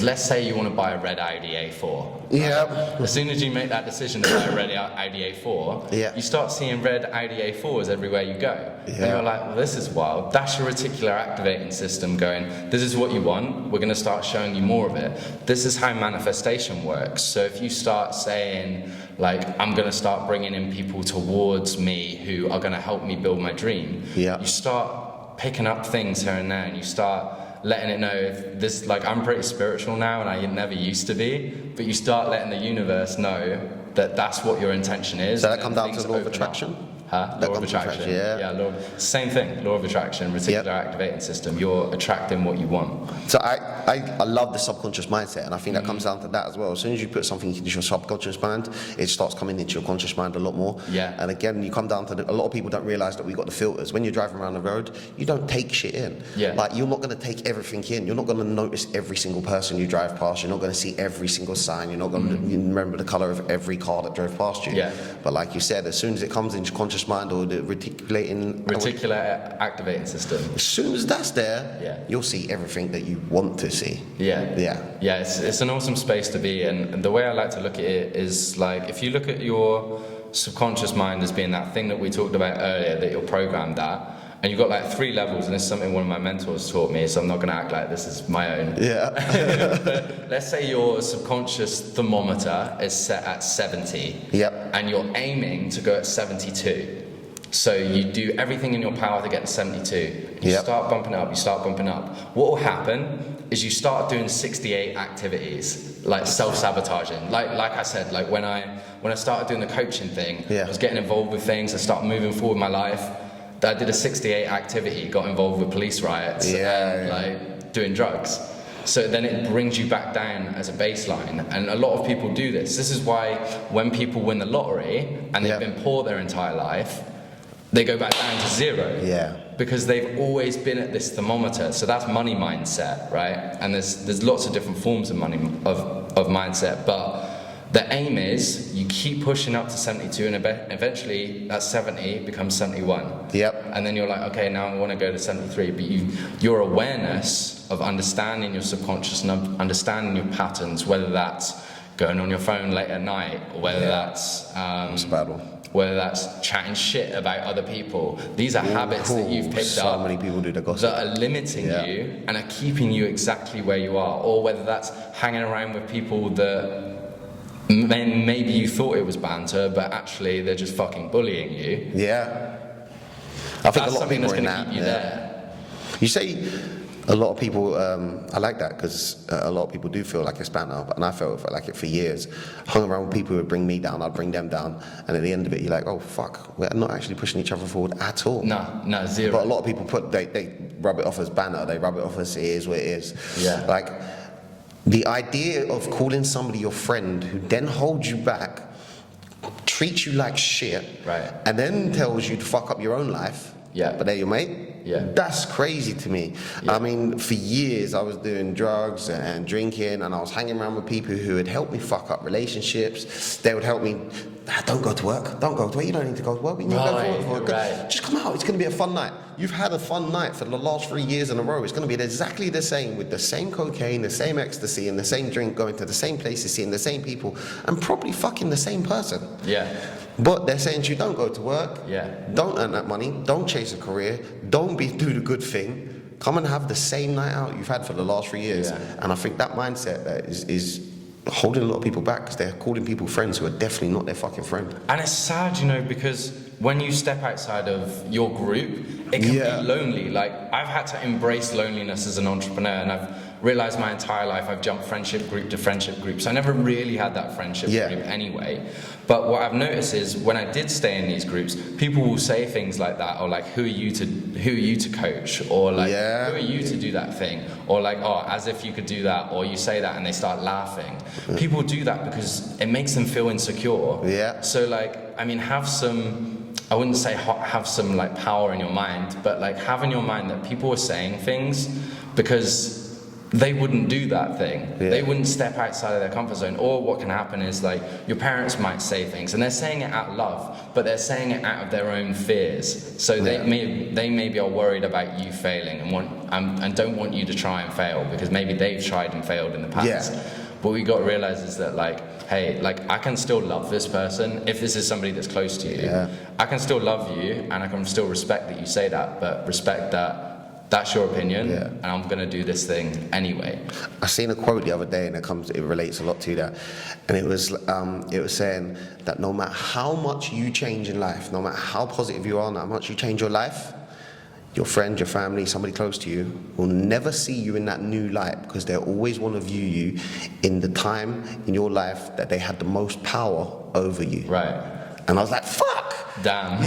let's say you want to buy a red Audi A4. Yeah. As soon as you make that decision to buy a red Audi A4, you start seeing red Audi A4s everywhere you go. Yeah. And you're like, well, this is wild. That's your reticular activating system going, this is what you want. We're going to start showing you more of it. This is how manifestation works. So if you start saying, like, I'm going to start bringing in people towards me who are going to help me build my dream, you start picking up things here and there, and you start letting it know this, like, I'm pretty spiritual now and I never used to be, but you start letting the universe know that that's what your intention is. So that comes down to the law of attraction? Law of attraction. Same thing, law of attraction, reticular activating system. You're attracting what you want. So I love the subconscious mindset, and I think that comes down to that as well. As soon as you put something into your subconscious mind, it starts coming into your conscious mind a lot more. Yeah. And again, you come down to a lot of people don't realize that we got the filters. When you're driving around the road, you don't take shit in. Yeah. Like, you're not going to take everything in. You're not going to notice every single person you drive past. You're not going to see every single sign. You're not going to remember the color of every car that drove past you. Yeah. But like you said, as soon as it comes into your conscious mind, or the reticular activating system, as soon as that's there, you'll see everything that you want to see. It's an awesome space to be in. And the way I like to look at it is, like, if you look at your subconscious mind as being that thing that we talked about earlier, that you're programmed at, and you've got like 3 levels, and this is something one of my mentors taught me, so I'm not going to act like this is my own. But let's say your subconscious thermometer is set at 70, and you're aiming to go at 72. So you do everything in your power to get to 72. You start bumping up, What will happen is you start doing 68 activities, like self-sabotaging. Like I said, like when I started doing the coaching thing, I was getting involved with things, I started moving forward in my life. I did a 68 activity, got involved with police riots, like doing drugs. So then it brings you back down as a baseline. And a lot of people do this. This is why when people win the lottery and they've been poor their entire life, they go back down to 0. Yeah. Because they've always been at this thermometer. So that's money mindset, right? And there's lots of different forms of money of mindset. But the aim is you keep pushing up to 72, and eventually that 70 becomes 71. Yep. And then you're like, okay, now I want to go to 73. But your awareness of understanding your subconscious and understanding your patterns, whether that's going on your phone late at night, or whether that's it's a bad one. Whether that's chatting shit about other people. These are habits that you've picked up. So many people do the gossip. That are limiting you and are keeping you exactly where you are. Or whether that's hanging around with people that maybe you thought it was banter, but actually they're just fucking bullying you. Yeah. I think That's a lot of people are in that. Keep you there. You say a lot of people, I like that because a lot of people do feel like it's banter, and I felt like it for years. Hung around with people who would bring me down, I'd bring them down, and at the end of it, you're like, oh fuck, we're not actually pushing each other forward at all. No, zero. But a lot of people they rub it off as banter, they rub it off as it is what it is. Yeah. Like, the idea of calling somebody your friend who then holds you back, treats you like shit, right, and then tells you to fuck up your own life, but they're your mate, that's crazy to me. I mean, for years I was doing drugs and drinking, and I was hanging around with people who would help me fuck up relationships. They would help me, don't go to work, you don't need to go to work, you need to go to work. Just come out, it's going to be a fun night. You've had a fun night for the last 3 years in a row. It's going to be exactly the same, with the same cocaine, the same ecstasy, and the same drink, going to the same places, seeing the same people, and probably fucking the same person. But they're saying to you, don't go to work, don't earn that money, don't chase a career, don't do the good thing, come and have the same night out you've had for the last 3 years. And I think that mindset that is holding a lot of people back, because they're calling people friends who are definitely not their fucking friend. And it's sad, you know, because when you step outside of your group, it can be lonely. Like, I've had to embrace loneliness as an entrepreneur, and I've realized my entire life I've jumped friendship group to friendship group, so I never really had that friendship group anyway. But what I've noticed is when I did stay in these groups, people will say things like that, or like, who are you to coach, or like, who are you to do that thing, or like, oh, as if you could do that, or you say that and they start laughing. People do that because it makes them feel insecure. So like, I mean, have some, I wouldn't say have some like power in your mind, but like have in your mind that people are saying things because they wouldn't do that thing. They wouldn't step outside of their comfort zone. Or what can happen is, like, your parents might say things, and they're saying it out of love, but they're saying it out of their own fears. So they maybe are worried about you failing and don't want you to try and fail, because maybe they've tried and failed in the past. What we got to realize is that, like, hey, like, I can still love this person if this is somebody that's close to you. I can still love you, and I can still respect that you say that, but respect that that's your opinion, and I'm gonna do this thing anyway. I seen a quote the other day, and it relates a lot to that, and it was saying that no matter how much you change in life, no matter how positive you are, no matter how much you change your life, your friend, your family, somebody close to you will never see you in that new light, because they always want to view you in the time in your life that they had the most power over you. And I was like, fuck! Damn.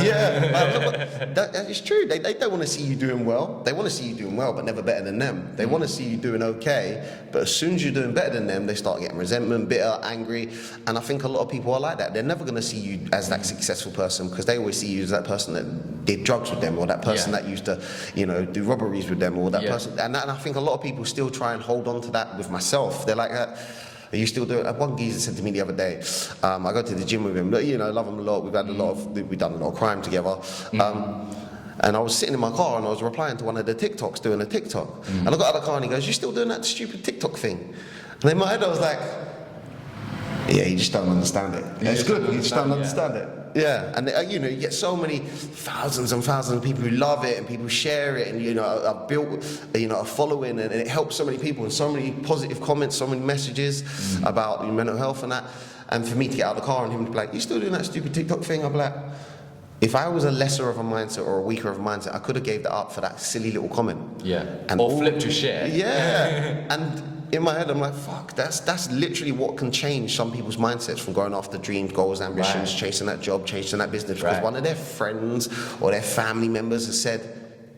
That is true. They don't want to see you doing well. They want to see you doing well, but never better than them. They want to see you doing okay, but as soon as you're doing better than them, they start getting resentment, bitter, angry. And I think a lot of people are like that. They're never going to see you as that successful person, because they always see you as that person that did drugs with them, or that person that used to, you know, do robberies with them, or that person. And I think a lot of people still try and hold on to that with myself. They're like that. Are you still doing? One geezer said to me the other day, I go to the gym with him. You know, love him a lot. We've done a lot of crime together. And I was sitting in my car and I was replying to one of the TikToks, doing a TikTok. And I got out of the car and he goes, "You still doing that stupid TikTok thing?" And in my head I was like, "Yeah, you just don't understand it. It's good. You just don't understand it." And you know, you get so many thousands and thousands of people who love it, and people share it, and you know, I've built, you know, a following, and it helps so many people, and so many positive comments, so many messages about mental health and that. And for me to get out of the car and him to be like, "You still doing that stupid TikTok thing?" I'd be like, if I was a lesser of a mindset or a weaker of a mindset, I could have gave that up for that silly little comment. And or flipped your shit. And in my head, I'm like, fuck, that's literally what can change some people's mindsets from going after dreams, goals, ambitions, chasing that job, chasing that business. Because one of their friends or their family members has said,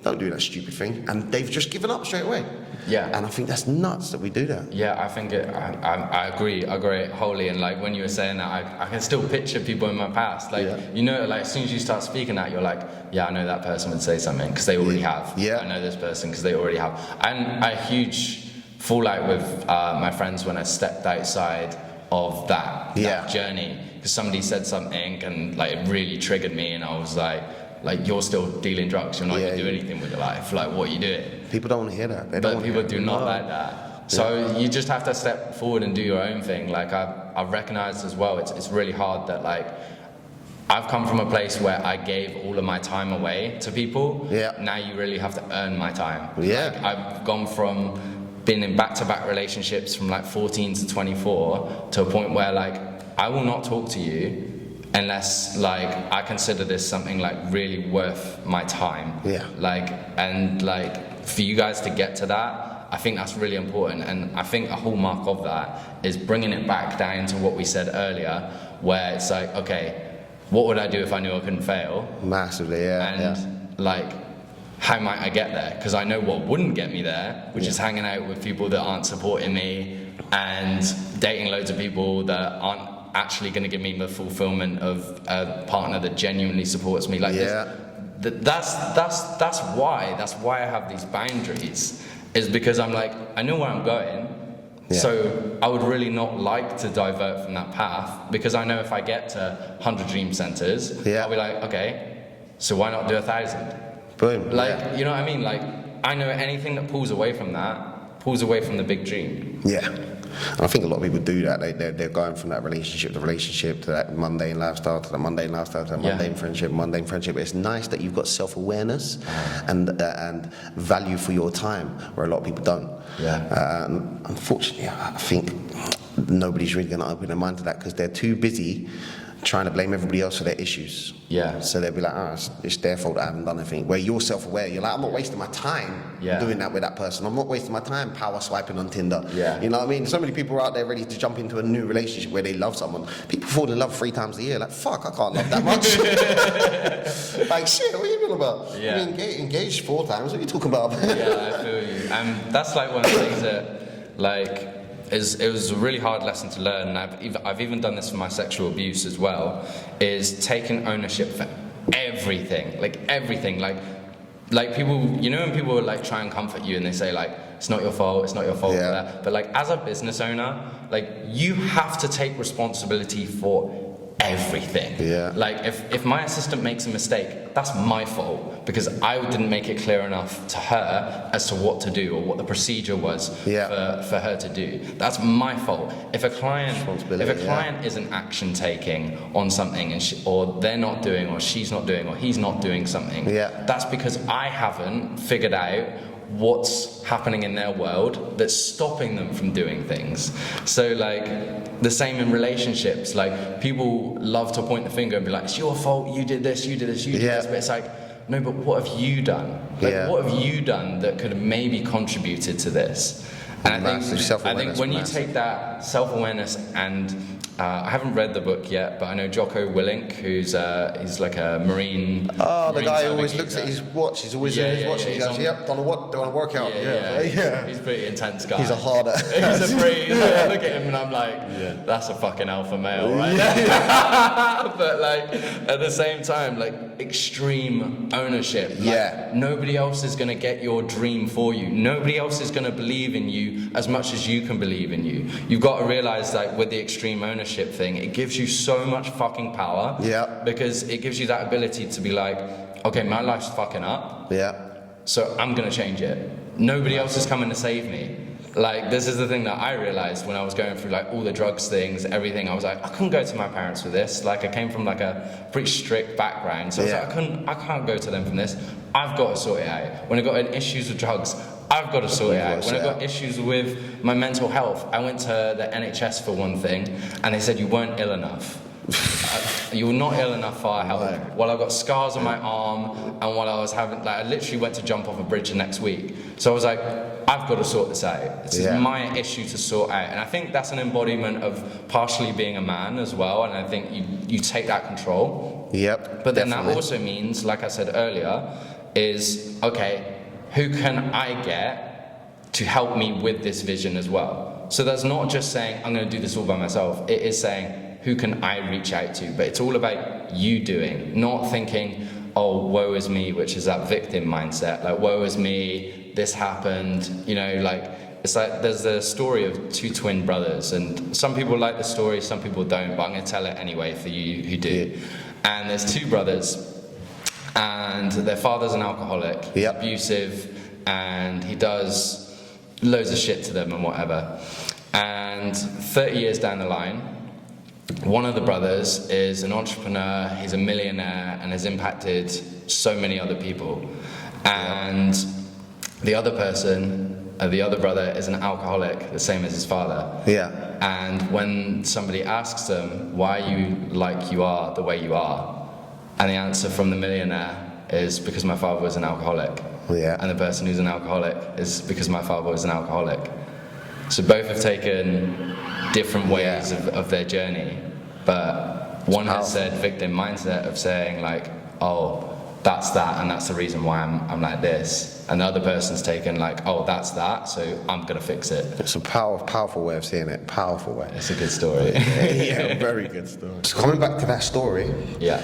"Don't do that stupid thing," and they've just given up straight away. And I think that's nuts that we do that. I think I agree wholly. And like, when you were saying that, I can still picture people in my past. Like, you know, like, as soon as you start speaking that, you're like, yeah, I know that person would say something because they already have. I know this person because they already have. And I huge fallout with my friends when I stepped outside of that journey, because somebody said something and like it really triggered me, and I was like, you're still dealing drugs, you're not going to do anything with your life, like, what are you doing? People don't want to hear that. But people do not like that. So you just have to step forward and do your own thing. Like, I've recognized as well, it's really hard that, like, I've come from a place where I gave all of my time away to people. Now you really have to earn my time. Like, I've gone from being in back-to-back relationships from like 14 to 24 to a point where, like, I will not talk to you unless like I consider this something like really worth my time. Yeah. Like, and like for you guys to get to that, I think that's really important. And I think a hallmark of that is bringing it back down to what we said earlier, where it's like, okay, what would I do if I knew I couldn't fail? Massively, yeah. And like, how might I get there? Because I know what wouldn't get me there, which is hanging out with people that aren't supporting me and dating loads of people that aren't actually going to give me the fulfillment of a partner that genuinely supports me. Like that's why I have these boundaries, is because I'm like, I know where I'm going. So I would really not like to divert from that path, because I know if I get to 100 dream centers, I'll be like, okay, so why not do 1,000? Boom. Like, you know what I mean? Like, I know anything that pulls away from that, pulls away from the big dream. Yeah. And I think a lot of people do that. They're going from that relationship to that mundane lifestyle, to the mundane lifestyle, to the mundane friendship. It's nice that you've got self-awareness and value for your time, where a lot of people don't. Unfortunately, I think nobody's really going to open their mind to that, because they're too busy trying to blame everybody else for their issues. So they'll be like, it's their fault I haven't done anything. Where you're self-aware, you're like, I'm not wasting my time doing that with that person. I'm not wasting my time power swiping on Tinder. You know what I mean? So many people are out there ready to jump into a new relationship where they love someone. People fall in love 3 times a year. Like, fuck, I can't love that much. Like, shit, what are you talking about? You engaged 4 times, what are you talking about? I feel you. That's like one of the things that, like, it was a really hard lesson to learn, and I've even done this for my sexual abuse as well, is taking ownership for everything, like people, you know, when people like try and comfort you and they say like, it's not your fault for that, but like as a business owner, like you have to take responsibility for everything. Like if my assistant makes a mistake, that's my fault, because I didn't make it clear enough to her as to what to do or what the procedure was for her to do. That's my fault. If a client isn't action taking on something, and or they're not doing, or she's not doing, or he's not doing something, that's because I haven't figured out what's happening in their world that's stopping them from doing things. So like the same in relationships, like people love to point the finger and be like, it's your fault, you did this, you did this, you did this, but it's like, no, but what have you done? Like what have you done that could have maybe contributed to this? And I think when you take that self-awareness, and I haven't read the book yet, but I know Jocko Willink, who's he's like a Marine. The guy who always looks at his watch. He's always in his watch. He goes, "Yep, done a workout." He's a pretty intense guy. He's a harder. He's a pretty. I look at him and I'm like, that's a fucking alpha male, right? But like at the same time, like extreme ownership. Like, nobody else is gonna get your dream for you. Nobody else is gonna believe in you as much as you can believe in you. You've got to realize, like with the extreme ownership thing, it gives you so much fucking power. Because it gives you that ability to be like, okay, my life's fucking up. So I'm gonna change it. Nobody else is coming to save me. Like, this is the thing that I realized when I was going through like all the drugs things, everything. I was like, I couldn't go to my parents for this. Like, I came from like a pretty strict background, so I was like, I can't go to them from this. I've got to sort it out. When I got in issues with drugs, I've got to sort it out. When I got issues with my mental health, I went to the NHS for one thing, and they said you weren't ill enough. You were not ill enough for our help. Well, I got scars on my arm, and while I was having, like, I literally went to jump off a bridge the next week. So I was like, I've got to sort this out. This is my issue to sort out. And I think that's an embodiment of partially being a man as well. And I think you take that control. But then that also means, like I said earlier, is, okay, who can I get to help me with this vision as well? So that's not just saying, I'm going to do this all by myself. It is saying, who can I reach out to? But it's all about you doing, not thinking, oh, woe is me, which is that victim mindset. Like, woe is me, this happened, you know, like, it's like there's the story of 2 twin brothers, and some people like the story, some people don't, but I'm going to tell it anyway for you who do. And there's 2 brothers, and their father's an alcoholic, he's abusive, and he does loads of shit to them and whatever. And 30 years down the line, one of the brothers is an entrepreneur, he's a millionaire, and has impacted so many other people. And the other person the other brother is an alcoholic, the same as his father. Yeah. And when somebody asks them, why are you like you are the way you are? And the answer from the millionaire is because my father was an alcoholic. Yeah. And the person who's an alcoholic is because my father was an alcoholic. So both have taken different ways of their journey, but one has said victim mindset of saying like, oh, that's that, and that's the reason why I'm like this. And the other person's taken like, oh, that's that, so I'm gonna fix it. It's a powerful way of seeing it. Powerful way. It's a good story. Yeah, very good story. So coming back to that story. Yeah.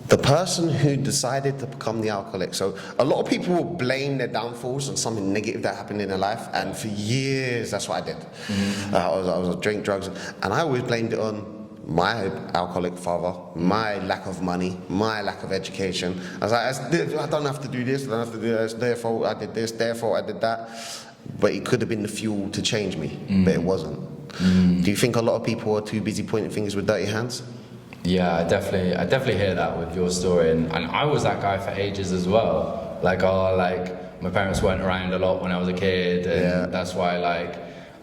The person who decided to become the alcoholic. So a lot of people will blame their downfalls on something negative that happened in their life, and for years that's what I did. I was drink drugs, and I always blamed it on my alcoholic father, my lack of money, my lack of education. I was like, I don't have to do this, I don't have to do this, therefore I did this, therefore I did that. But it could have been the fuel to change me, but it wasn't. Do you think a lot of people are too busy pointing fingers with dirty hands? Yeah, I definitely hear that with your story, and I was that guy for ages as well. Like, my parents weren't around a lot when I was a kid, and that's why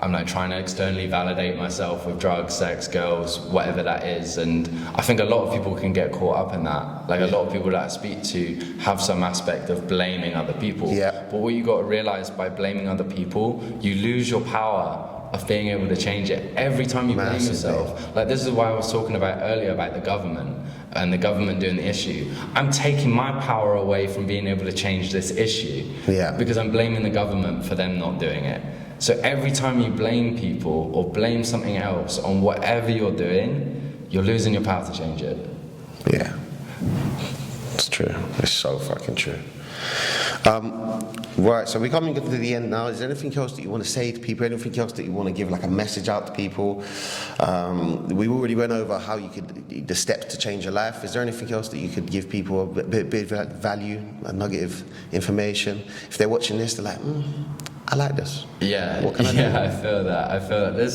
I'm trying to externally validate myself with drugs, sex, girls, whatever that is. And I think a lot of people can get caught up in that. Like a lot of people that I speak to have some aspect of blaming other people. Yeah. But what you got to realize by blaming other people, you lose your power of being able to change it every time you blame yourself. Like this is why I was talking about earlier about the government and the government doing the issue. I'm taking my power away from being able to change this issue because I'm blaming the government for them not doing it. So every time you blame people or blame something else on whatever you're doing, you're losing your power to change it. Yeah, it's true. It's so fucking true. Right, so we're coming to the end now. Is there anything else that you want to say to people? Anything else that you want to give like a message out to people? We already went over how you could, the steps to change your life. Is there anything else that you could give people a bit of value, a nugget of information? If they're watching this, they're like, I like this. Yeah, what can I do? I feel that. There's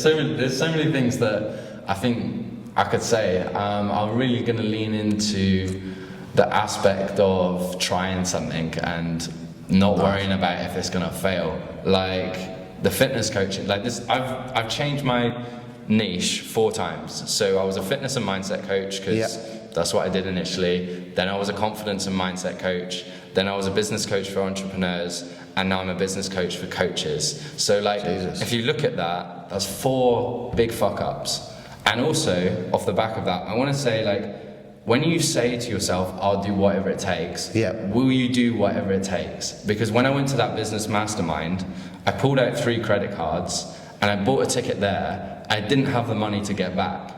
so many things that I think I could say. I'm really going to lean into the aspect of trying something and not worrying about if it's going to fail. Like the fitness coaching, like this, I've changed my niche 4 times. So I was a fitness and mindset coach because that's what I did initially. Then I was a confidence and mindset coach. Then I was a business coach for entrepreneurs. And now I'm a business coach for coaches. So if you look at that, that's 4 big fuck ups. And also, off the back of that, I want to say when you say to yourself, I'll do whatever it takes, will you do whatever it takes? Because when I went to that business mastermind, I pulled out 3 credit cards and I bought a ticket there. I didn't have the money to get back.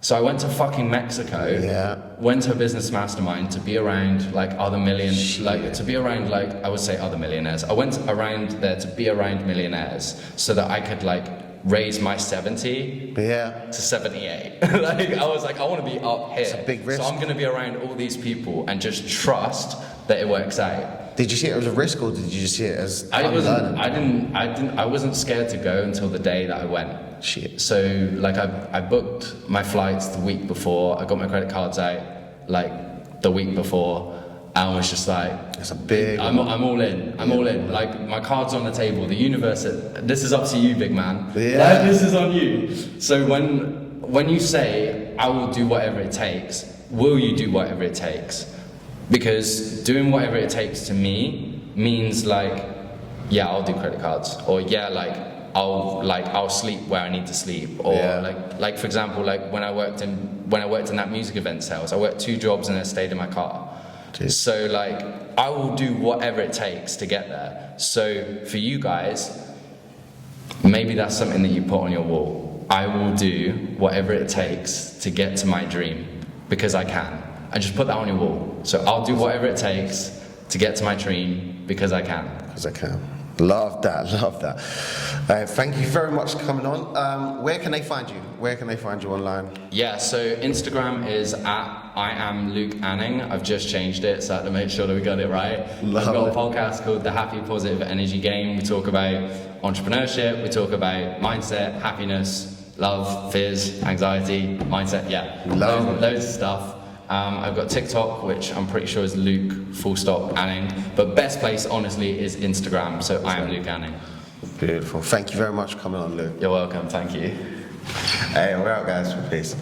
So I went to fucking Mexico, went to a business mastermind to be around other millionaires, to be around I would say other millionaires. I went around there to be around millionaires so that I could raise my 70 to 78. I was I want to be up here. It's a big risk. So I'm going to be around all these people and just trust that it works out. Did you see it as a risk or did you see it as I wasn't scared to go until the day that I went. Shit. So I booked my flights the week before. I got my credit cards out the week before, and I was just it's a big. I'm all in. I'm all in. My cards on the table. The universe. This is up to you, big man. Yeah. This is on you. So when you say I will do whatever it takes, will you do whatever it takes? Because doing whatever it takes to me means I'll do credit cards, or I'll sleep where I need to sleep, or for example, when I worked in that music event sales, I worked 2 jobs and I stayed in my car. Jeez. So I will do whatever it takes to get there. So for you guys, maybe that's something that you put on your wall. I will do whatever it takes to get to my dream because I can. I just put that on your wall. So I'll do whatever it takes to get to my dream because I can. Because I can. Love that. Thank you very much for coming on. Where can they find you? Where can they find you online? Yeah, so Instagram is @IamLukeAnning. I've just changed it, so I have to make sure that we got it right. I've got a podcast called The Happy Positive Energy Game. We talk about entrepreneurship, we talk about mindset, happiness, love, fears, anxiety, mindset, loads of stuff. I've got TikTok, which I'm pretty sure is Luke _Anning, but best place honestly is Instagram, so I am Luke Anning. Beautiful. Thank you very much for coming on, Luke. You're welcome. Thank you. Hey, we're out, guys. Peace.